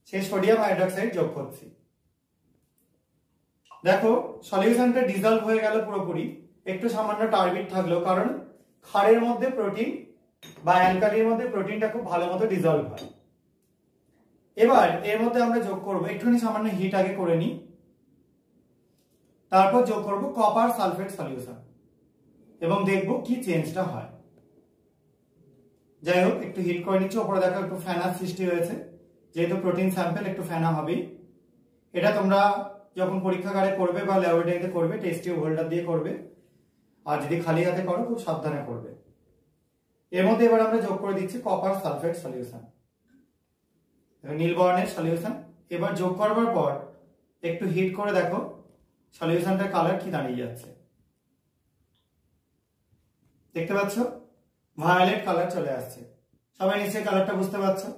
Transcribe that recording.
সেই sodium hydroxide যোগ করছি। দেখো সলিউশনটা ডিজলভ হয়ে গেল পুরোপুরি, একটু সামান্য টার্বিড থাকলো, কারণ ক্ষারের মধ্যে প্রোটিন বা অ্যালকালির মধ্যে প্রোটিনটা খুব ভালো মতো ডিজলভ হয়। এবার এর মধ্যে আমরা যোগ করব, একটুখানি সামান্য হিট আগে করে নিই, তারপর যোগ করব কপার সালফেট সলিউশন এবং দেখব কি চেঞ্জটা হয়। যাই হোক, একটু হিট করে নিচ্ছি। ওপরে দেখো একটু ফেনার সৃষ্টি হয়েছে, যেহেতু প্রোটিন স্যাম্পল একটু ফেনা হবেই। এটা তোমরা যখন পরীক্ষাগারে করবে বা ল্যাবরেটরিতে করবে টেস্ট টিউব হোল্ডার দিয়ে করবে, আর যদি খালি হাতে করো খুব সাবধানে করবে। এর মধ্যে এবার আমরা যোগ করে দিচ্ছি কপার সালফেট সলিউশন, নীল বর্ণের সলিউশন। এবার যোগ করবার পর একটু হিট করে দেখো সলিউশনটার কালার কি দাঁড়িয়ে যাচ্ছে। দেখতে পাচ্ছ ভায়োলেট কালার চলে আসছে। সবাই নিশ্চয়ই কালারটা বুঝতে পারছো।